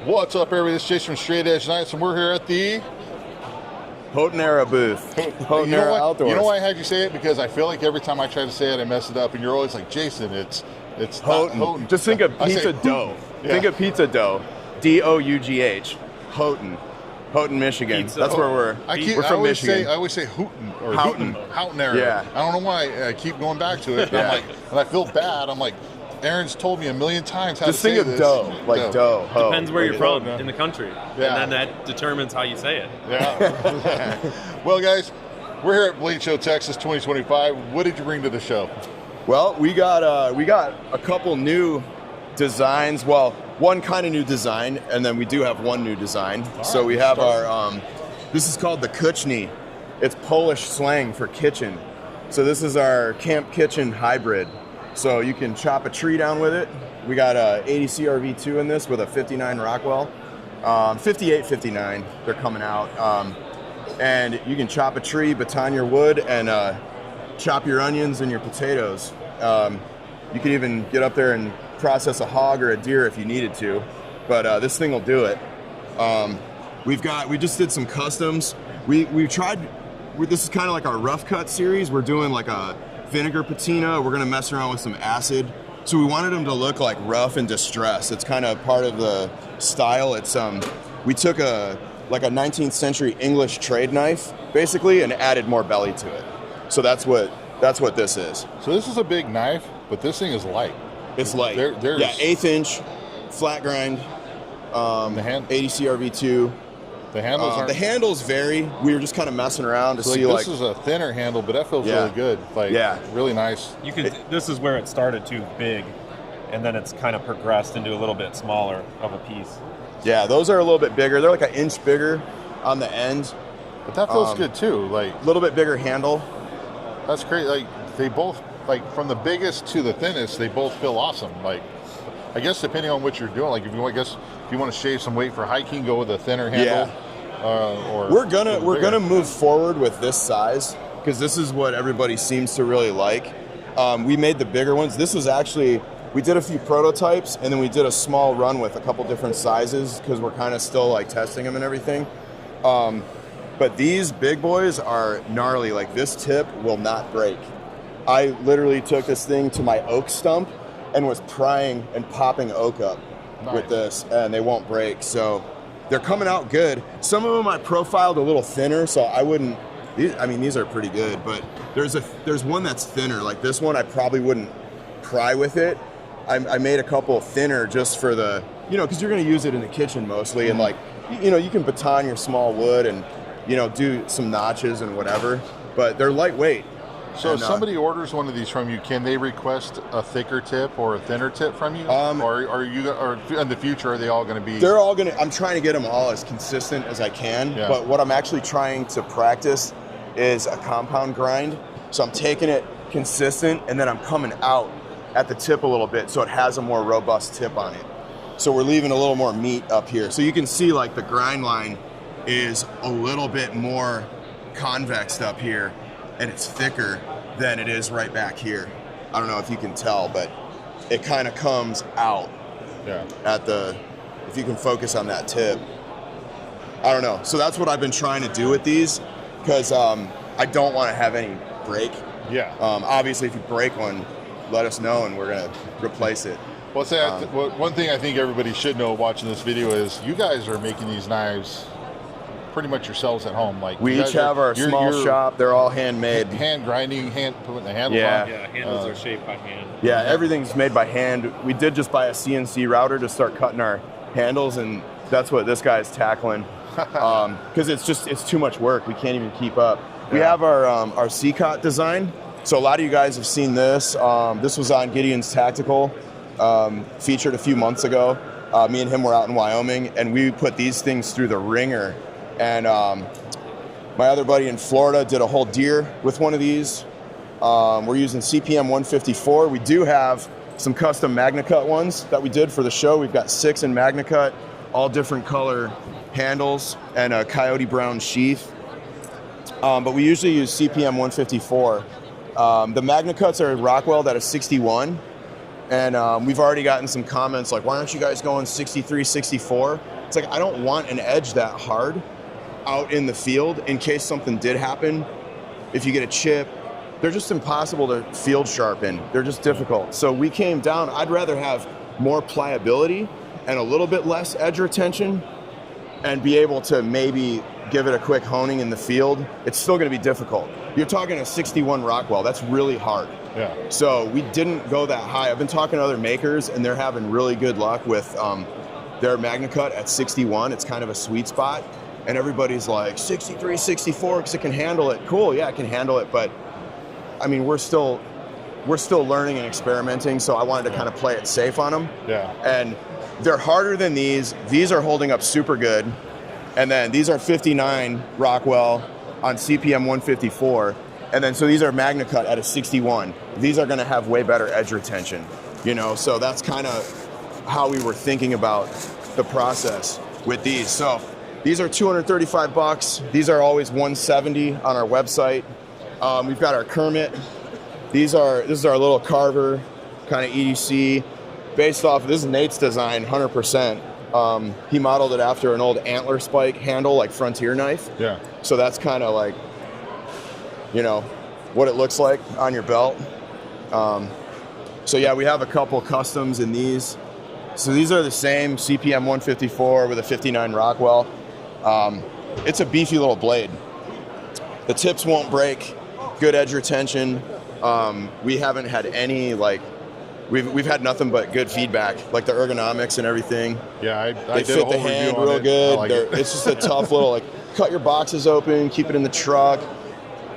What's up, everybody? This is Jason from Straight Edge Nights, and we're here at the Houghton Era booth. Houghton Era Outdoors. You know why I had you say it? Because I feel like every time I try to say it, I mess it up, and you're always like, Jason, it's Houghton. Houghton. Just think of pizza dough. Yeah. Think of pizza dough. D-O-U-G-H. Houghton. Houghton, Michigan. Pizza. That's where we're from Michigan. I always say Houghton or Houghton. Houghton Era. Yeah. I don't know why I keep going back to it. And I'm like, and I feel bad. I'm like, Aaron's told me a million times how Just to say think of this. dough, like dough. Ho. Depends where you're Like from dough. in the country. Yeah. And then that determines how you say it. Yeah. Well, guys, we're here at Blade Show Texas 2025. What did you bring to the show? Well, we got a couple new designs. Well, one kind of new design, and then we do have one new design. So we have our this is called the Kutney. It's Polish slang for kitchen. So this is our camp kitchen hybrid. So you can chop a tree down with it. We got a EDC RV2 in this with a 59 Rockwell, 58, 59. They're coming out, and you can chop a tree, baton your wood, and chop your onions and your potatoes. You could even get up there and process a hog or a deer if you needed to, but this thing will do it. We just did some customs. We tried. This is kind of like our rough cut series. We're doing like a vinegar patina. We're gonna mess around with some acid. So we wanted them to look like rough and distressed. It's kind of part of the style. It's we took a 19th century English trade knife basically and added more belly to it. So that's what this is. So this is a big knife, but this thing is light. It's light. There's yeah, 1/8 inch, flat grind. The hand, ADC RV2. the handles aren't. The handles vary. We were just kind of messing around to So see this is a thinner handle, but that feels really good. Like, really nice. You could. This is where it started too big, and then it's kind of progressed into a little bit smaller of a piece. Yeah, those are a little bit bigger. They're like 1 inch bigger on the end. But that feels good too. Like A little bit bigger handle. that's great. Like they both, like from the biggest to the thinnest, they both feel awesome. Like I guess depending on what you're doing, like if you want to shave some weight for hiking, go with a thinner handle. Or we're gonna move forward with this size because this is what everybody seems to really like. We made the bigger ones. This was actually, we did a few prototypes and then we did a small run with a couple different sizes because we're kind of still like testing them and everything. But these big boys are gnarly. Like this tip will not break. I literally took this thing to my oak stump and was prying and popping oak up with this, and they won't break. So they're coming out good. Some of them I profiled a little thinner, so I wouldn't. These are pretty good, but there's one that's thinner. Like this one, I probably wouldn't pry with it. I made a couple thinner just for the, because you're going to use it in the kitchen mostly, and like, you can baton your small wood and, do some notches and whatever. But they're lightweight. So if somebody orders one of these from you, can they request a thicker tip or a thinner tip from you? Or in the future, are they all going to be? They're all going to, I'm trying to get them all as consistent as I can. Yeah. But what I'm actually trying to practice is a compound grind. So I'm taking it consistent and then I'm coming out at the tip a little bit so it has a more robust tip on it. So we're leaving a little more meat up here. So you can see like the grind line is a little bit more convexed up here and it's thicker than it is right back here. I don't know if you can tell, but it kind of comes out at the, if you can focus on that tip. I don't know. So that's what I've been trying to do with these because I don't want to have any break. Yeah. Obviously, if you break one, let us know and we're going to replace it. Well, one thing I think everybody should know watching this video is you guys are making these knives pretty much yourselves at home. Like we each have our small shop. They're all handmade. Hand grinding, putting the handles on. Yeah, handles are shaped by hand. Yeah, everything's made by hand. We did just buy a CNC router to start cutting our handles, and that's what this guy's tackling. Because it's too much work. We can't even keep up. We have our C-Cot design. So a lot of you guys have seen this. This was on Gideon's Tactical, featured a few months ago. Me and him were out in Wyoming, and we put these things through the ringer. And my other buddy in Florida did a whole deer with one of these. We're using CPM 154. We do have some custom MagnaCut ones that we did for the show. We've got 6 in MagnaCut, all different color handles, and a coyote brown sheath. But we usually use CPM 154. The MagnaCuts are Rockwell that is 61. And we've already gotten some comments like, why aren't you guys going 63, 64? It's like, I don't want an edge that hard out in the field in case something did happen. If you get a chip, they're just impossible to field sharpen. They're just difficult. So we came down, I'd rather have more pliability and a little bit less edge retention and be able to maybe give it a quick honing in the field. It's still gonna be difficult. You're talking a 61 Rockwell, that's really hard. Yeah. So we didn't go that high. I've been talking to other makers and they're having really good luck with their MagnaCut at 61. It's kind of a sweet spot. And everybody's like, 63, 64, because it can handle it. Cool, yeah, it can handle it, but I mean, we're still learning and experimenting, so I wanted to kind of play it safe on them. Yeah. And they're harder than these. These are holding up super good. And then these are 59 Rockwell on CPM 154. And then so these are MagnaCut at a 61. These are gonna have way better edge retention, you know? So that's kind of how we were thinking about the process with these. So these are $235. These are always $170 on our website. We've got our Kermit. This is our little carver kind of EDC based off, this is Nate's design, 100%. He modeled it after an old antler spike handle, like Frontier knife. Yeah. So that's kind of like, you know, what it looks like on your belt. So yeah, we have a couple customs in these. So these are the same CPM 154 with a 59 Rockwell. It's a beefy little blade. The tips won't break, good edge retention. We haven't had any, like, we've had nothing but good feedback, like the ergonomics and everything. Yeah, I they did a fit whole the hand review on real it. good. I like it. It's just a tough little, like, cut your boxes open, keep it in the truck,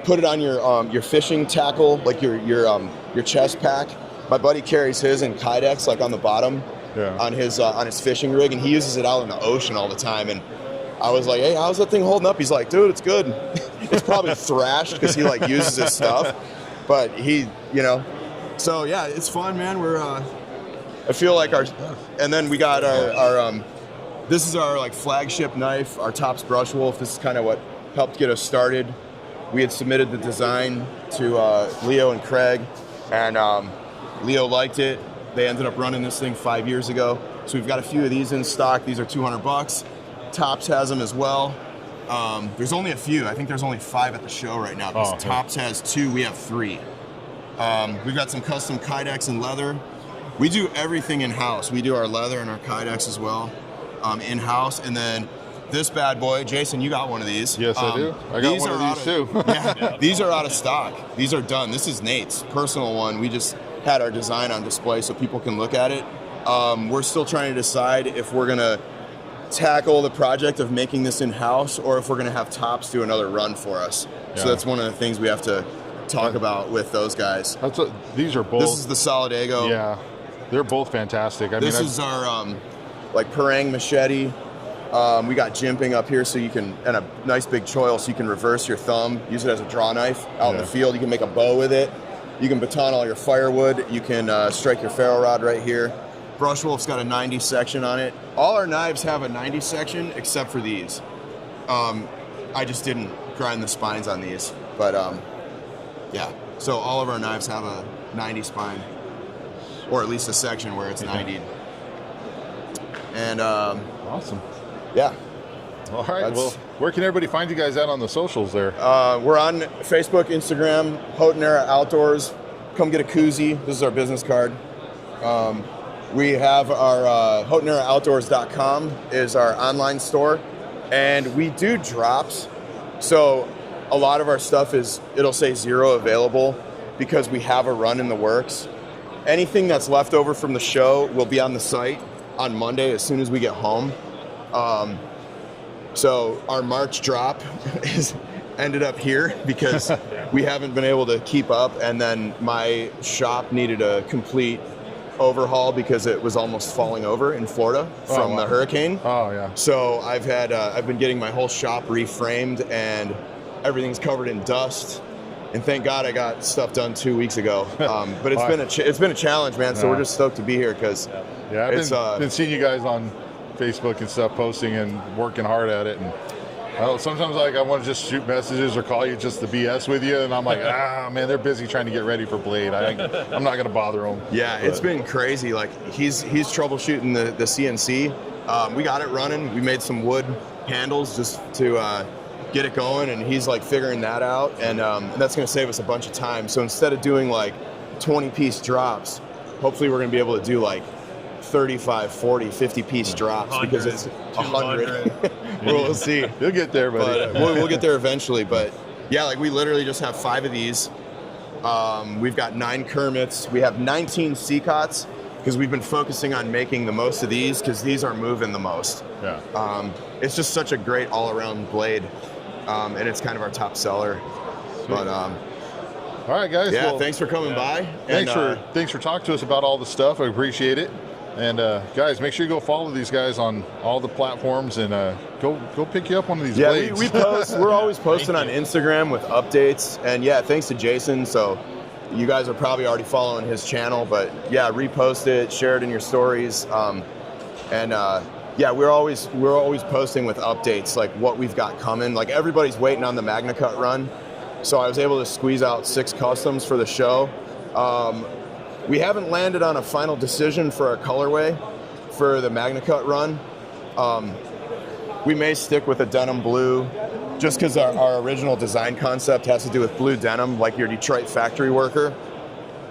put it on your fishing tackle, like your chest pack. My buddy carries his in Kydex, like on the bottom, Yeah. on his fishing rig, and he uses it out in the ocean all the time. And I was like, hey, how's that thing holding up? He's like, dude, it's good. It's probably thrashed because he like uses his stuff, but he, you know. So yeah, it's fun, man. I feel like and then we got our this is our like flagship knife, our Tops Brush Wolf. This is kind of what helped get us started. We had submitted the design to Leo and Craig, and Leo liked it. They ended up running this thing 5 years ago. So we've got a few of these in stock. These are $200. Tops has them as well. There's only a few. I think there's only 5 at the show right now. Because Tops has 2, we have 3. We've got some custom Kydex and leather. We do everything in-house. We do our leather and our Kydex as well in-house. And then this bad boy, Jason, you got one of these. Yes, I do. I got one of these too. Yeah, these are out of stock. These are done. This is Nate's personal one. We just had our design on display so people can look at it. We're still trying to decide if we're gonna tackle the project of making this in-house or if we're gonna have Tops do another run for us. Yeah. So that's one of the things we have to talk about with those guys. That's what these are both. This is the Solidago. Yeah, they're both fantastic. This is our like Parang machete. We got jimping up here so you can, and a nice big choil so you can reverse your thumb, use it as a draw knife out in the field. You can make a bow with it. You can baton all your firewood. You can strike your ferro rod right here. Brush Wolf's got a 90 section on it. All our knives have a 90 section except for these. I just didn't grind the spines on these, but yeah. So all of our knives have a 90 spine, or at least a section where it's 90. And awesome. Yeah. All right. Well, where can everybody find you guys out on the socials there? We're on Facebook, Instagram, Houghton Era Outdoors. Come get a koozie. This is our business card. We have our HoughtonEraOutdoors.com is our online store, and we do drops. So a lot of our stuff it'll say 0 available because we have a run in the works. Anything that's left over from the show will be on the site on Monday as soon as we get home. So our March drop ended up here because we haven't been able to keep up, and then my shop needed a complete overhaul because it was almost falling over in Florida from the hurricane. Oh yeah. So I've been getting my whole shop reframed and everything's covered in dust. And thank God I got stuff done 2 weeks ago. But it's been a challenge, man. So we're just stoked to be here because I've been seeing you guys on Facebook and stuff, posting and working hard at it, and Sometimes like I want to just shoot messages or call you just to BS with you, and I'm like, man, they're busy trying to get ready for Blade. I'm not gonna bother them. Yeah, it's been crazy. Like he's troubleshooting the CNC. We got it running. We made some wood handles just to get it going, and he's like figuring that out, and that's gonna save us a bunch of time. So instead of doing like 20-piece drops, hopefully we're gonna be able to do like 35, 40, 50-piece drops because it's 100. We'll see. You'll get there, buddy. But we'll get there eventually. But yeah, like we literally just have 5 of these. We've got 9 Kermits. We have 19 C-Cots because we've been focusing on making the most of these because these are moving the most. Yeah. It's just such a great all-around blade, and it's kind of our top seller. Sweet. But all right, guys. yeah, well, thanks for coming by. Thanks for talking to us about all the stuff. I appreciate it. And guys, make sure you go follow these guys on all the platforms, and go pick you up one of these blades. We post. We're always posting on Instagram with updates, and yeah, thanks to Jason. So you guys are probably already following his channel, but yeah, repost it, share it in your stories, yeah, we're always posting with updates like what we've got coming. Like everybody's waiting on the Magna Cut run, so I was able to squeeze out 6 customs for the show. We haven't landed on a final decision for our colorway for the Magna Cut run. We may stick with a denim blue just because our original design concept has to do with blue denim, like your Detroit factory worker.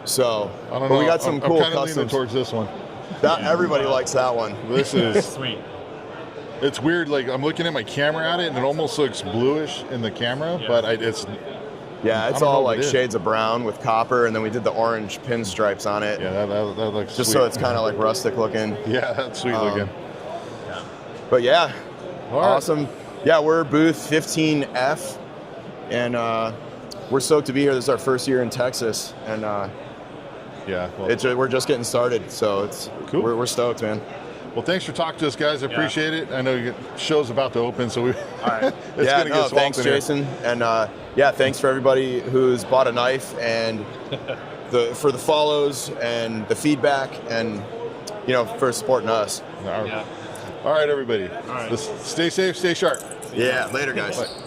So, I don't know. We got some cool I'm customs. leaning towards this one. Everybody likes that one. This is Sweet. It's weird. Like I'm looking at my camera at it, and it almost looks bluish in the camera, but it's. Yeah, it's I don't all know what like it is. shades of brown with copper, and then we did the orange pinstripes on it. Yeah, that looks just sweet. so it's kind of like rustic looking. Yeah, that's sweet looking. But yeah, All right. awesome. Yeah, we're booth 15F, and we're stoked to be here. This is our first year in Texas, and Yeah, well, we're just getting started, so it's Cool. We're stoked, man. well, thanks for talking to us, guys. I appreciate it. I know your show's about to open, so we. It's Yeah, gonna get swamped thanks, in here. Jason, and yeah, thanks for everybody who's bought a knife and for the follows and the feedback, and for supporting us. All right, Yeah. All right everybody. right. Let's stay safe, stay sharp. Yeah, later, guys. Bye.